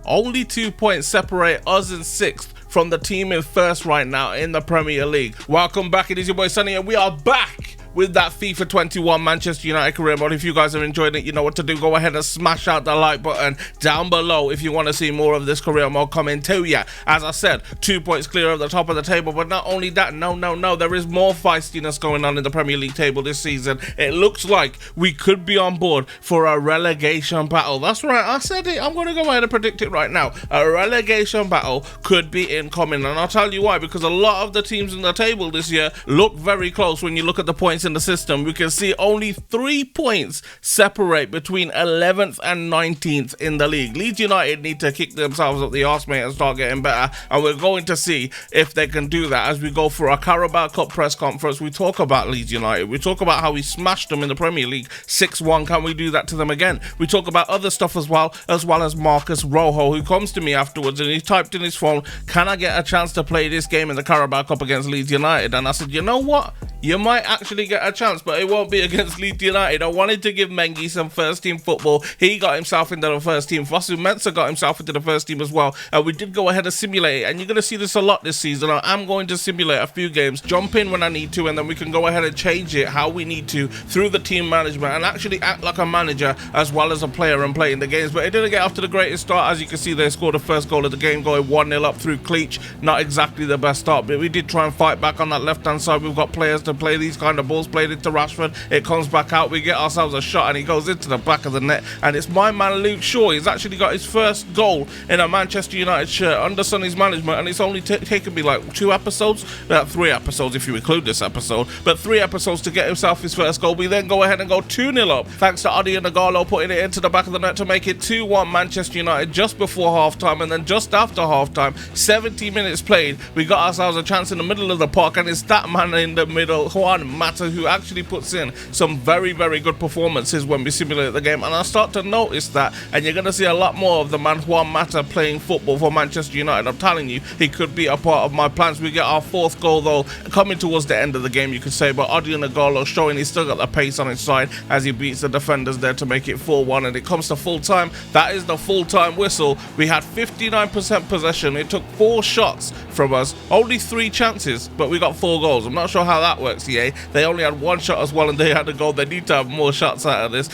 Only 2 points separate us in 6th from the team in 1st right now in the Premier League. Welcome back, it is your boy Sonny, and we are back with that FIFA 21 Manchester United career mode. If you guys are enjoying it, you know what to do. Go ahead and smash out the like button down below if you want to see more of this career mode coming to you. As I said, 2 points clear of the top of the table, but not only that, no, there is more feistiness going on in the Premier League table this season. It looks like we could be on board for a relegation battle. That's right, I said it. I'm going to go ahead and predict it right now. A relegation battle could be incoming, and I'll tell you why, because a lot of the teams in the table this year look very close. When you look at the points in the system, we can see only 3 points separate between 11th and 19th in the league. Leeds United need to kick themselves up the arse, mate, and start getting better, and we're going to see if they can do that as we go for our Carabao Cup press conference. We talk about Leeds United, we talk about how we smashed them in the Premier League 6-1. Can we do that to them again? We talk about other stuff as well as Marcus Rojo, who comes to me afterwards and he typed in his phone, can I get a chance to play this game in the Carabao Cup against Leeds United? And I said, you know what, you might actually get a chance, but it won't be against Leeds United. I wanted to give Mengi some first team football. He got himself into the first team. Vasu Mensah got himself into the first team as well. And we did go ahead and simulate it, and you're going to see this a lot this season. I am going to simulate a few games, jump in when I need to, and then we can go ahead and change it how we need to through the team management and actually act like a manager as well as a player and play in the games. But it didn't get off to the greatest start. As you can see, they scored the first goal of the game, going 1-0 up through Cleach. Not exactly the best start, but we did try and fight back on that left-hand side. We've got players to play these kind of balls, played into Rashford. It comes back out, we get ourselves a shot, and he goes into the back of the net, and it's my man Luke Shaw. He's actually got his first goal in a Manchester United shirt under Sonny's management, and it's only taken me like 3 episodes if you include this episode, but 3 episodes to get himself his first goal. We then go ahead and go 2-0 up thanks to Adi and Nagalo putting it into the back of the net to make it 2-1 Manchester United just before half-time. And then just after half-time, 70 minutes played, we got ourselves a chance in the middle of the park, and it's that man in the middle, Juan Mata, who actually puts in some very good performances when we simulate the game. And I start to notice that, and you're going to see a lot more of the man Juan Mata playing football for Manchester United. I'm telling you, he could be a part of my plans. We get our 4th goal though coming towards the end of the game, you could say, but Adi Nagalo showing he's still got the pace on his side as he beats the defenders there to make it 4-1. And it comes to full time. That is the full time whistle. We had 59% possession. It took 4 shots from us, only 3 chances, but we got 4 goals. I'm not sure how that works, EA. They only had 1 shot as well, and they had a goal. They need to have more shots out of this.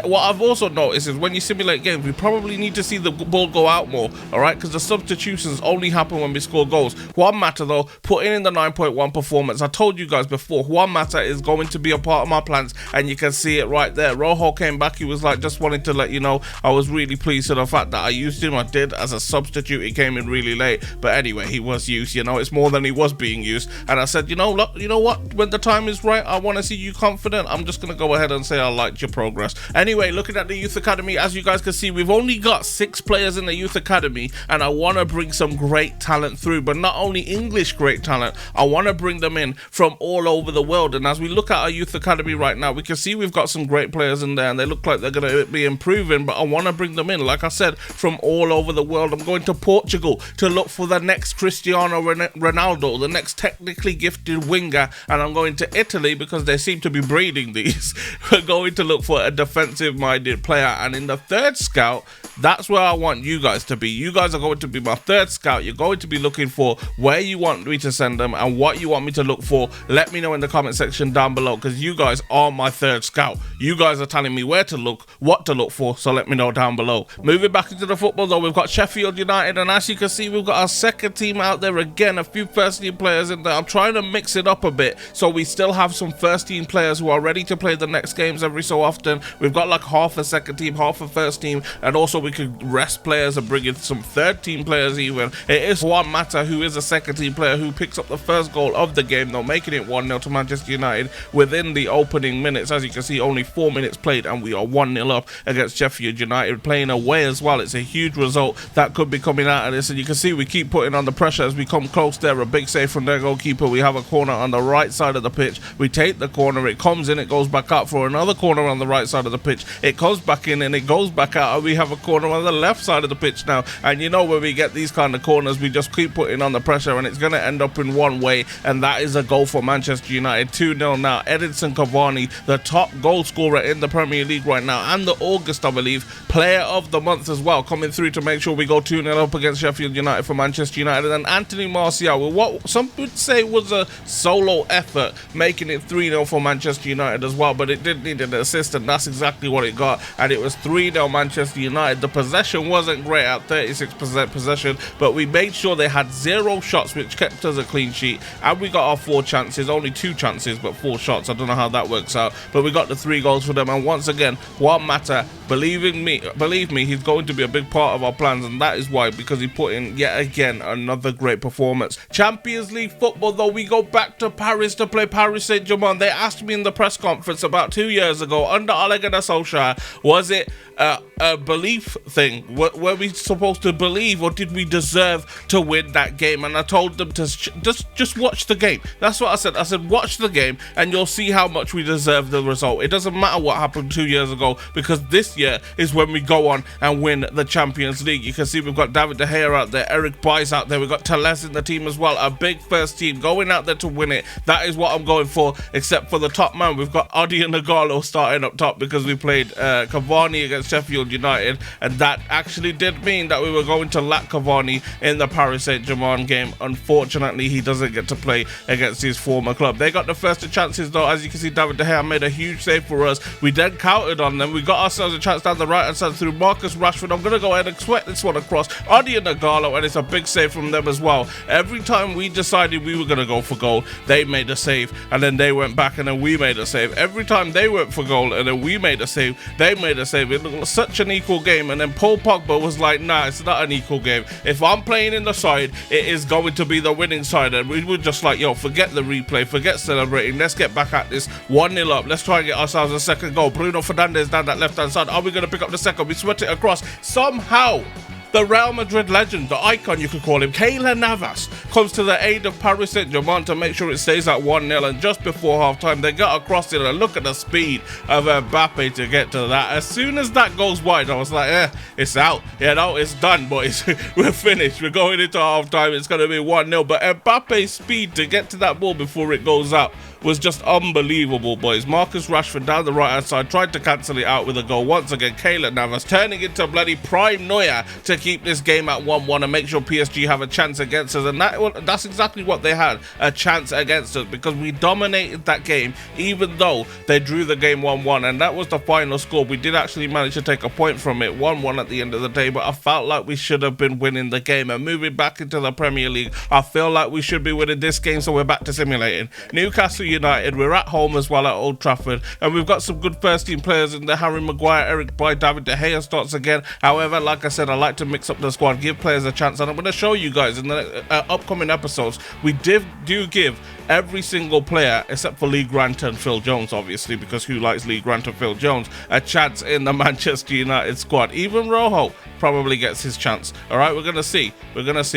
What I've also noticed is when you simulate games, we probably need to see the ball go out more, alright, because the substitutions only happen when we score goals. Juan Mata though, putting in the 9.1 performance. I told you guys before, Juan Mata is going to be a part of my plans, and you can see it right there. Rojo came back, he was like, just wanting to let you know, I was really pleased with the fact that I used him. I did as a substitute. He came in really late, but anyway, he was used, you know, it's more than he was being used. And I said, you know, look, you know what, when the time is right, I want to see you confident. I'm just going to go ahead and say I liked your progress. Anyway, looking at the youth academy, as you guys can see, we've only got 6 players in the youth academy, and I want to bring some great talent through, but not only English great talent, I want to bring them in from all over the world. And as we look at our youth academy right now, we can see we've got some great players in there, and they look like they're going to be improving, but I want to bring them in, like I said, from all over the world. I'm going to Portugal to look for the next Cristiano Ronaldo, the next technically gifted winger, and I'm going to Italy because they seem to be breeding these. We're going to look for a defensive minded player, and in the 3rd scout, that's where I want you guys to be. You guys are going to be my 3rd scout. You're going to be looking for where you want me to send them and what you want me to look for. Let me know in the comment section down below, because you guys are my 3rd scout. You guys are telling me where to look, what to look for, so let me know down below. Moving back into the football though, we've got Sheffield United, and as you can see, we've got our 2nd team out there again, a few first team players in there. I'm trying to mix it up a bit so we still have some first team players who are ready to play the next games every so often. We've got like half a 2nd team, half a first team, and also we could rest players and bring in some 3rd team players even. It is Juan Mata, who is a 2nd team player, who picks up the first goal of the game though, making it 1-0 to Manchester United within the opening minutes. As you can see, only 4 minutes played, and we are 1-0 up against Sheffield United, playing away as well. It's a huge result that could be coming out of this, and you can see we keep putting on the pressure as we come close there. A big save from their goalkeeper. We have a corner on the right side side of the pitch, we take the corner, it comes in, it goes back out for another corner on the right side of the pitch, it comes back in and it goes back out, and we have a corner on the left side of the pitch now. And you know, when we get these kind of corners, we just keep putting on the pressure, and it's going to end up in one way, and that is a goal for Manchester United. 2-0 now. Edinson Cavani, the top goal scorer in the Premier League right now, and the August, I believe, player of the month as well, coming through to make sure we go 2-0 up against Sheffield United for Manchester United. And Anthony Martial, with what some would say was a solo effort, making it 3-0 for Manchester United as well, but it did need an assist, and that's exactly what it got, and it was 3-0 Manchester United. The possession wasn't great at 36% possession, but we made sure they had 0 shots, which kept us a clean sheet, and we got our 4 chances, only 2 chances but 4 shots. I don't know how that works out, but we got the 3 goals for them. And once again, Juan Mata, believe me, he's going to be a big part of our plans, and that is why, because he put in yet again another great performance. Champions League football though, we go back to Paris to play Paris Saint-Germain. They asked me in the press conference about 2 years ago under Ole Gunnar Solskjaer, was it a belief thing? Were we supposed to believe, or did we deserve to win that game? And I told them to just watch the game. That's what I said. I said, watch the game and you'll see how much we deserve the result. It doesn't matter what happened 2 years ago, because this year is when we go on and win the Champions League. You can see we've got David De Gea out there, Eric Bailly out there, we've got Telles in the team as well. A big first team going out there to win it. That is what I'm going for, except for the top man. We've got Adi and Nagalo starting up top because we played Cavani against Sheffield United, and that actually did mean that we were going to lack Cavani in the Paris Saint-Germain game. Unfortunately, he doesn't get to play against his former club. They got the first chances though. As you can see, David De Gea made a huge save for us. We then countered on them. We got ourselves a chance down the right hand side through Marcus Rashford. I'm going to go ahead and sweat this one across Adi and Nagalo, and it's a big save from them as well. Every time we decided we were going to go for goal, they made a save, and then they went back, and then we made a save. Every time they went for goal and then we made a save, they made a save. It was such an equal game, and then Paul Pogba was like, nah, it's not an equal game. If I'm playing in the side, it is going to be the winning side. And we were just like, yo, forget the replay, forget celebrating, let's get back at this. 1-0 up, let's try and get ourselves a second goal. Bruno Fernandes down that left hand side. Are we going to pick up the second? We sweat it across. Somehow the Real Madrid legend, the icon you could call him, Keylor Navas, comes to the aid of Paris Saint-Germain to make sure it stays at 1-0, and just before half-time, they got across it, and look at the speed of Mbappe to get to that. As soon as that goes wide, I was like, it's out. You know, it's done, boys. We're finished. We're going into half-time. It's going to be 1-0, but Mbappe's speed to get to that ball before it goes out was just unbelievable, boys. Marcus Rashford down the right-hand side tried to cancel it out with a goal. Once again, Keylor Navas turning into bloody prime Neuer to keep this game at 1-1 and make sure PSG have a chance against us. And that's exactly what they had, a chance against us, because we dominated that game, even though they drew the game 1-1. And that was the final score. We did actually manage to take a point from it, 1-1 at the end of the day, but I felt like we should have been winning the game. And moving back into the Premier League, I feel like we should be winning this game, so we're back to simulating. Newcastle United, we're at home as well at Old Trafford, and we've got some good first team players in there. Harry Maguire, Eric Bailly, David De Gea starts again. However, like I said, I like to mix up the squad, give players a chance, and I'm going to show you guys in the upcoming episodes, we do give every single player, except for Lee Grant and Phil Jones, obviously, because who likes Lee Grant and Phil Jones, a chance in the Manchester United squad. Even Rojo probably gets his chance. All right, we're going to see,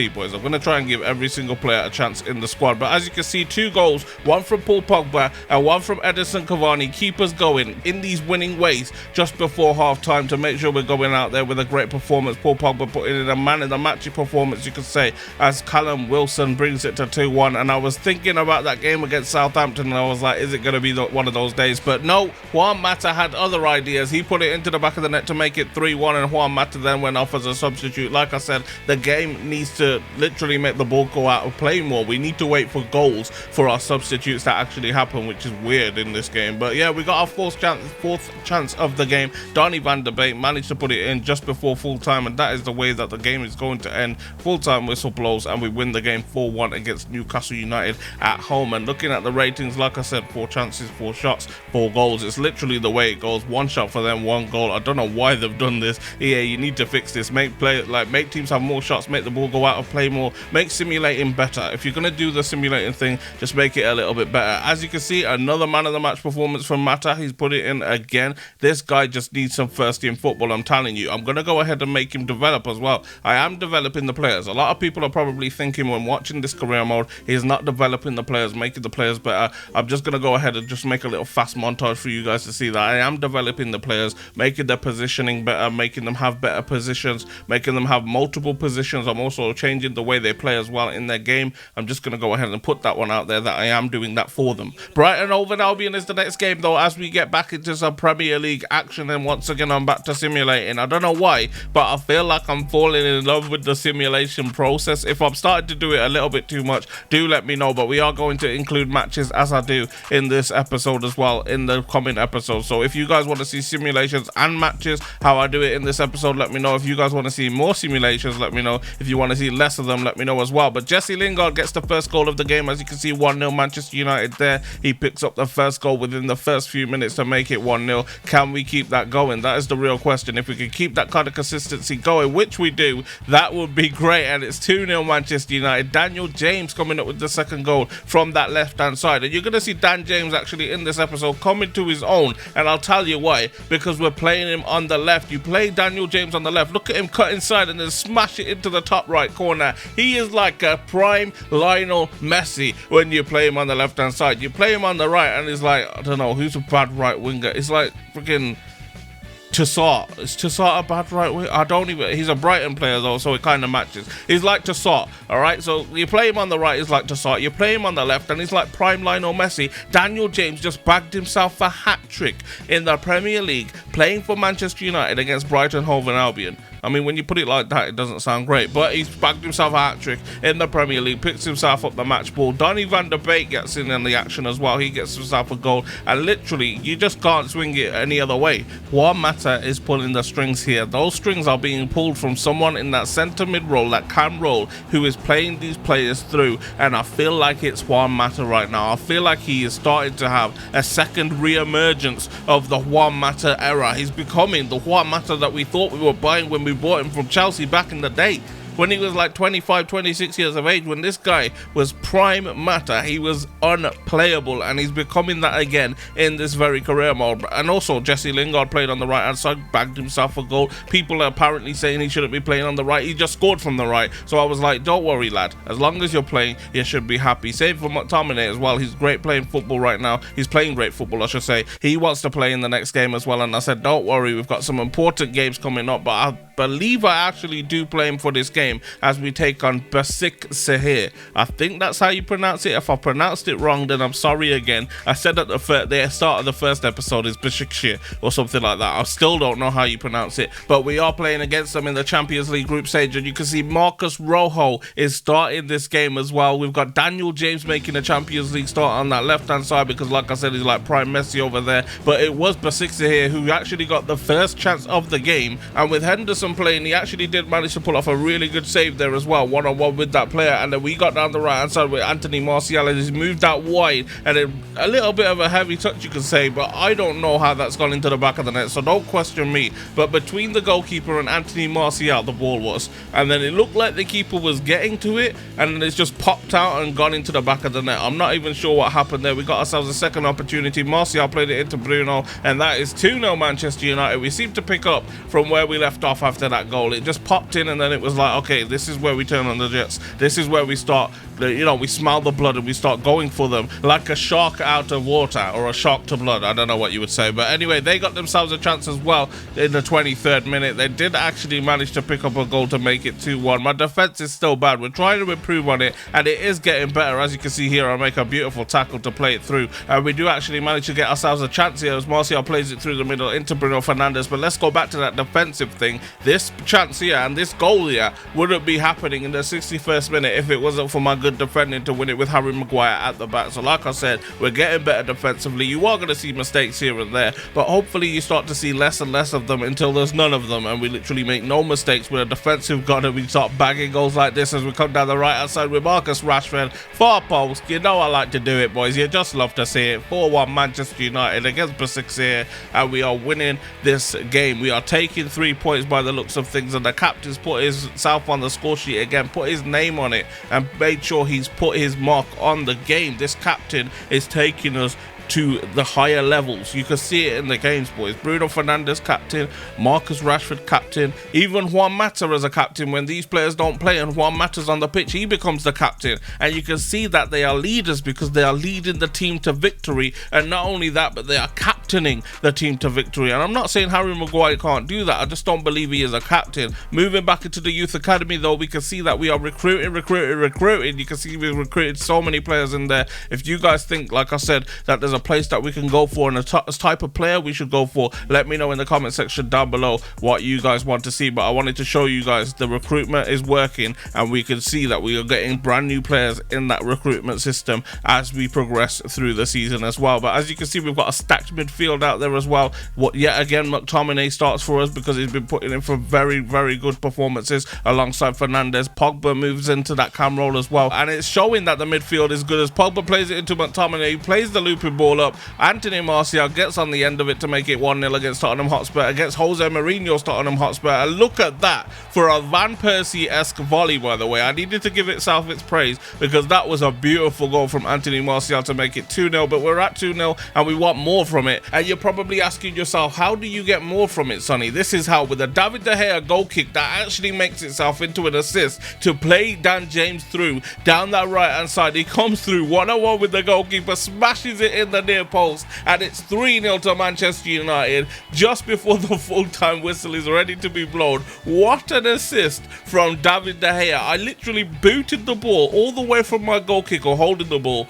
boys. I'm going to try and give every single player a chance in the squad. But as you can see, 2 goals, one from Paul Pogba and one from Edinson Cavani, keep us going in these winning ways just before half time to make sure we're going out there with a great performance. Paul Pogba putting in a man in the matchy performance, you could say, as Callum Wilson brings it to 2-1. And I was thinking about that game against Southampton, and I was like, is it going to be one of those days? But no, Juan Mata had other ideas. He put it into the back of the net to make it 3-1, and Juan Mata then went off as a substitute. Like I said, the game needs to literally make the ball go out of play more. We need to wait for goals for our substitutes to actually happen, which is weird in this game. But yeah, we got our fourth chance of the game. Donny van der Beek managed to put it in just before full time, and that is the way that the game is going to end. Full time whistle blows, and we win the game 4-1 against Newcastle United at home. And looking at the ratings, like I said, 4 chances, 4 shots, 4 goals. It's literally the way it goes. 1 shot for them, 1 goal. I don't know why they've done this. Yeah, you need to fix this. Make teams have more shots, make the ball go out of play more, make simulating better. If you're gonna do the simulating thing, just make it a little bit better. as you can see, another man of the match performance from Mata. He's put it in again. This guy just needs some first team football, I'm telling you. I'm going to go ahead and make him develop as well. I am developing the players. A lot of people are probably thinking when watching this career mode, he's not developing the players, making the players better. I'm just going to go ahead and just make a little fast montage for you guys to see that I am developing the players, making their positioning better, making them have better positions, making them have multiple positions. I'm also changing the way they play as well in their game. I'm just going to go ahead and put that one out there that I am doing that for them. Brighton over Albion is the next game though, as we get back into some Premier League action, and once again I'm back to simulating. I don't know why, but I feel like I'm falling in love with the simulation process. If I'm starting to do it a little bit too much, do let me know, but we are going to include matches as I do in this episode as well, in the coming episode. So if you guys want to see simulations and matches, how I do it in this episode, let me know. If you guys want to see more simulations, let me know. If you want to see less of them, let me know as well. But Jesse Lingard gets the first goal of the game. As you can see, 1-0 Manchester United there. He picks up the first goal within the first few minutes to make it 1-0. Can we keep that going? That is the real question. If we can keep that kind of consistency going, which we do, that would be great. And it's 2-0 Manchester United. Daniel James coming up with the second goal from that left-hand side. And you're going to see Dan James actually in this episode coming to his own. And I'll tell you why. Because we're playing him on the left. You play Daniel James on the left. Look at him cut inside and then smash it into the top right corner. He is like a prime Lionel Messi when you play him on the left-hand side. You play him on the right and it's like, I don't know, who's a bad right winger? It's like freaking Toussaint. Is Toussaint a bad right winger? I don't even. He's a Brighton player though, so it kind of matches. He's like Toussaint, all right? So you play him on the right, he's like Toussaint. You play him on the left, and he's like prime Lionel Messi. Daniel James just bagged himself a hat-trick in the Premier League, playing for Manchester United against Brighton Hove Albion. I mean, when you put it like that, it doesn't sound great, but he's bagged himself a hat-trick in the Premier League, picks himself up the match ball. Donny van der Beek gets in the action as well. He gets himself a goal, and literally, you just can't swing it any other way. Juan Mata is pulling the strings here. Those strings are being pulled from someone in that centre mid role, that cam role, who is playing these players through, and I feel like it's Juan Mata right now. I feel like he is starting to have a second re-emergence of the Juan Mata era. He's becoming the Juan Mata that we thought we were buying when we bought him from Chelsea back in the day, when he was like 25, 26 years of age. When this guy was prime Mata, he was unplayable, and he's becoming that again in this very career mode. And also, Jesse Lingard played on the right hand side, bagged himself a goal. People are apparently saying he shouldn't be playing on the right. He just scored from the right. So I was like, don't worry, lad. As long as you're playing, you should be happy. Same for McTominay as well. He's great playing football right now. He's playing great football, I should say. He wants to play in the next game as well. And I said, don't worry, we've got some important games coming up. But I believe I actually do play him for this game as we take on Basik Sehir. I think that's how you pronounce it. If I pronounced it wrong, then I'm sorry again. I said at the start of the first episode is Besiktas or something like that. I still don't know how you pronounce it, but we are playing against them in the Champions League group stage, and you can see Marcus Rojo is starting this game as well. We've got Daniel James making a Champions League start on that left-hand side because, like I said, he's like prime Messi over there, but it was Basik Sehir who actually got the first chance of the game, and with Henderson playing, he actually did manage to pull off a really good save there as well, one-on-one with that player. And then we got down the right hand side with Anthony Martial, and he's moved out wide, and a little bit of a heavy touch, you can say, but I don't know how that's gone into the back of the net, so don't question me. But between the goalkeeper and Anthony Martial, the ball was, and then it looked like the keeper was getting to it, and then it's just popped out and gone into the back of the net. I'm not even sure what happened there. We got ourselves a second opportunity. Martial played it into Bruno, and that is 2-0 Manchester United. We seem to pick up from where we left off after that goal. It just popped in, and then it was like, okay, this is where we turn on the jets. This is where we start, you know, we smell the blood and we start going for them like a shark out of water, or a shark to blood. I don't know what you would say, but anyway, they got themselves a chance as well in the 23rd minute. They did actually manage to pick up a goal to make it 2-1. My defense is still bad. We're trying to improve on it, and it is getting better. As you can see here, I make a beautiful tackle to play it through, and we do actually manage to get ourselves a chance here as Martial plays it through the middle into Bruno Fernandes. But let's go back to that defensive thing. This chance here and this goal here wouldn't be happening in the 61st minute if it wasn't for my good defending to win it with Harry Maguire at the back. So like I said, we're getting better defensively. You are going to see mistakes here and there, but hopefully you start to see less and less of them until there's none of them, and we literally make no mistakes with a defensive god, and we start bagging goals like this as we come down the right hand side with Marcus Rashford, far post. You know I like to do it, boys. You just love to see it. 4-1 Manchester United against Besiktas here, and we are winning this game. We are taking 3 points by the looks of things, and the captain's put himself on the score sheet again, put his name on it, and made sure he's put his mark on the game. This captain is taking us to the higher levels. You can see it in the games, boys. Bruno Fernandes captain, Marcus Rashford captain, even Juan Mata as a captain. When these players don't play and Juan Mata's on the pitch, he becomes the captain, and you can see that they are leaders because they are leading the team to victory. And not only that, but they are captaining the team to victory. And I'm not saying Harry Maguire can't do that, I just don't believe he is a captain. Moving back into the youth academy though, we can see that we are recruiting. You can see we've recruited so many players in there. If you guys think, like I said, that there's a place that we can go for and a type of player we should go for, let me know in the comment section down below what you guys want to see. But I wanted to show you guys the recruitment is working, and we can see that we are getting brand new players in that recruitment system as we progress through the season as well. But as you can see, we've got a stacked midfield out there as well. Yet again, McTominay starts for us because he's been putting in for very good performances alongside Fernandes. Pogba moves into that cam role as well, and it's showing that the midfield is good as Pogba plays it into McTominay. He plays the looping ball up. Anthony Martial gets on the end of it to make it 1-0 against Tottenham Hotspur, against Jose Mourinho's Tottenham Hotspur. And look at that for a Van Persie-esque volley, by the way. I needed to give itself its praise because that was a beautiful goal from Anthony Martial to make it 2-0, but we're at 2-0 and we want more from it. And you're probably asking yourself, how do you get more from it, Sonny? This is how, with a David De Gea goal kick that actually makes itself into an assist to play Dan James through down that right hand side. He comes through 1-on-1 with the goalkeeper, smashes it in the near post, and it's 3-0 to Manchester United just before the full-time whistle is ready to be blown. What an assist from David De Gea. I literally booted the ball all the way from my goal kick, or holding the ball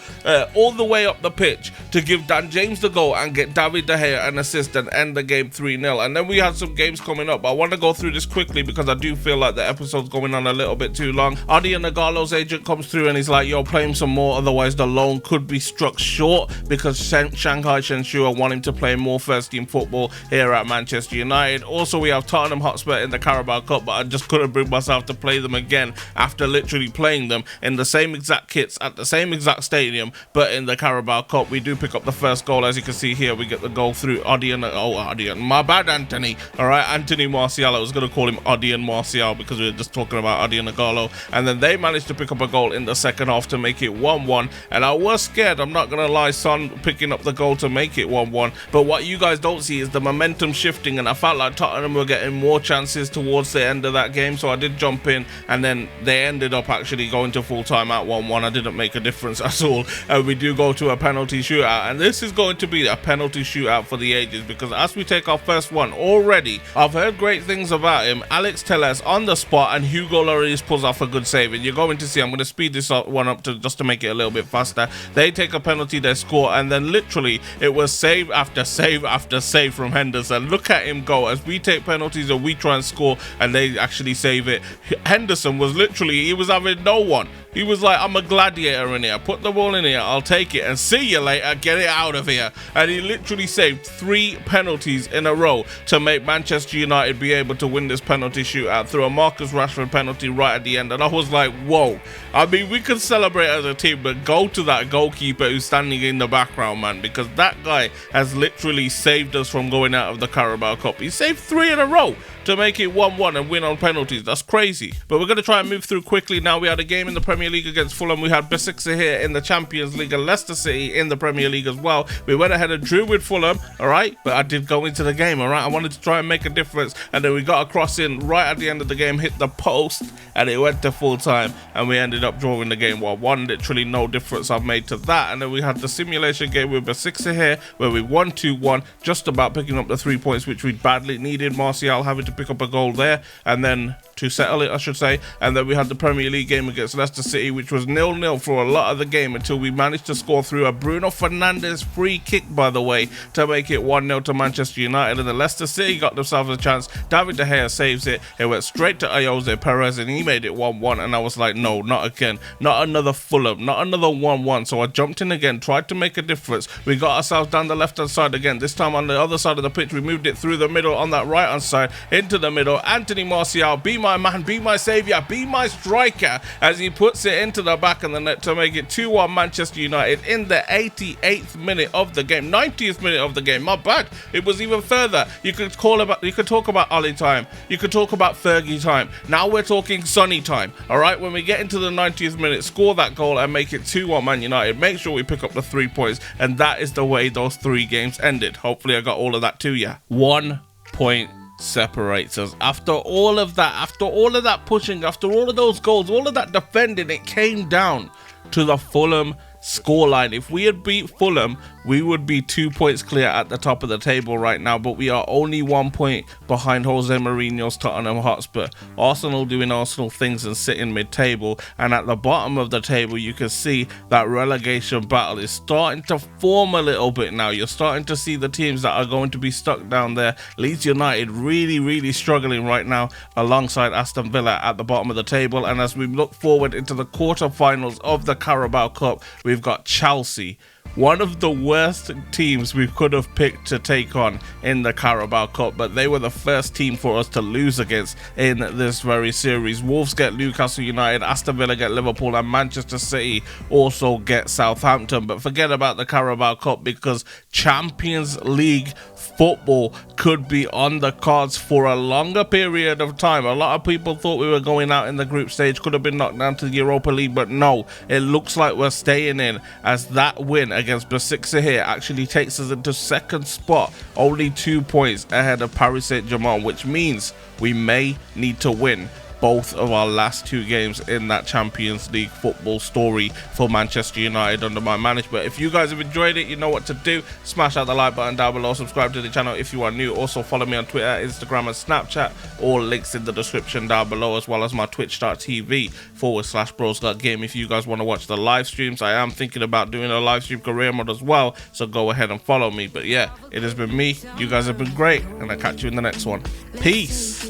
all the way up the pitch to give Dan James the goal and get David De Gea an assist and end the game 3-0. And then we had some games coming up. I want to go through this quickly because I do feel like the episode's going on a little bit too long. Odion Igalo's agent comes through and he's like, yo, play him some more, otherwise the loan could be struck short, because Shanghai Shenhua want him to play more first team football here at Manchester United. Also, we have Tottenham Hotspur in the Carabao Cup, but I just couldn't bring myself to play them again after literally playing them in the same exact kits at the same exact stadium. But in the Carabao Cup, we do pick up the first goal. As you can see here, we get the goal through Odion. My bad, Anthony. All right, Anthony Martial. I was going to call him Odion Martial because we were just talking about Odion Igalo. And then they managed to pick up a goal in the second half to make it 1-1. And I was scared, I'm not going to lie, Son picking up the goal to make it 1-1. But what you guys don't see is the momentum shifting, and I felt like Tottenham were getting more chances towards the end of that game, so I did jump in, and then they ended up actually going to full time at 1-1. I didn't make a difference at all, and we do go to a penalty shootout, and this is going to be a penalty shootout for the ages, because as we take our first one already, I've heard great things about him. Alex Telles on the spot, and Hugo Lloris pulls off a good save, and you're going to see, I'm going to speed this one up to just to make it a little bit faster. They take a penalty, they score, and then literally it was save after save after save from Henderson. Look at him go as we take penalties and we try and score, and they actually save it. Henderson was literally, he was having no one. He was like, I'm a gladiator in here, put the ball in here, I'll take it and see you later, get it out of here. And he literally saved 3 penalties in a row to make Manchester United be able to win this penalty shootout through a Marcus Rashford penalty right at the end. And I was like, whoa. I mean, we can celebrate as a team, but go to that goalkeeper who's standing in the background, man, because that guy has literally saved us from going out of the Carabao Cup. He saved 3 in a row to make it 1-1 and win on penalties. That's crazy. But we're going to try and move through quickly now. We had a game in the Premier League against Fulham. We had Besiktas here in the Champions League and Leicester City in the Premier League as well. We went ahead and drew with Fulham, all right? But I did go into the game, all right? I wanted to try and make a difference. And then we got a cross in right at the end of the game, hit the post, and it went to full time. And we ended up drawing the game 1-1. Literally no difference I've made to that. And then we had the simulation game with Besiktas here, where we won 2-1, just about picking up the 3 points, which we badly needed. Martial having to pick up a goal there, and then to settle it, I should say. And then we had the Premier League game against Leicester City, which was 0-0 for a lot of the game until we managed to score through a Bruno Fernandes free kick, by the way, to make it 1-0 to Manchester United. And then Leicester City got themselves a chance. David De Gea saves it. It went straight to Jose Perez, and he made it 1-1. And I was like, no, not again. Not another Fulham. Not another 1-1. So I jumped in again, tried to make a difference. We got ourselves down the left-hand side again. This time on the other side of the pitch, we moved it through the middle on that right-hand side into the middle. Anthony Martial, be my my man, be my saviour, be my striker, as he puts it into the back of the net to make it 2-1 Manchester United in the 88th minute of the game, 90th minute of the game. My bad, it was even further. You could talk about Ollie time, you could talk about Fergie time. Now we're talking Sonny time. All right, when we get into the 90th minute, score that goal and make it 2-1 Man United. Make sure we pick up the 3 points, and that is the way those 3 games ended. Hopefully I got all of that to you. 1 point separates us. After all of that pushing, after all of those goals, all of that defending, it came down to the Fulham scoreline. If we had beat Fulham, we would be 2 points clear at the top of the table right now, but we are only 1 point behind Jose Mourinho's Tottenham Hotspur. Arsenal doing Arsenal things and sitting mid-table, and at the bottom of the table you can see that relegation battle is starting to form a little bit now. You're starting to see the teams that are going to be stuck down there. Leeds United really struggling right now alongside Aston Villa at the bottom of the table, and as we look forward into the quarterfinals of the Carabao Cup, we've got Chelsea, one of the worst teams we could have picked to take on in the Carabao Cup, but they were the first team for us to lose against in this very series. Wolves get Newcastle United, Aston Villa get Liverpool, and Manchester City also get Southampton. But forget about the Carabao Cup, because Champions League football could be on the cards for a longer period of time. A lot of people thought we were going out in the group stage, could have been knocked down to the Europa League, but no, it looks like we're staying in, as that win against Besiktas here actually takes us into second spot, only 2 points ahead of Paris Saint-Germain, which means we may need to win both of our last 2 games in that Champions League football story for Manchester United under my management. If you guys have enjoyed it, you know what to do. Smash out the like button down below, subscribe to the channel if you are new. Also follow me on Twitter, Instagram and Snapchat. All links in the description down below, as well as my twitch.tv/brosgotgame if you guys want to watch the live streams. I am thinking about doing a live stream career mode as well, so go ahead and follow me. But yeah, it has been me. You guys have been great, and I'll catch you in the next one. Peace.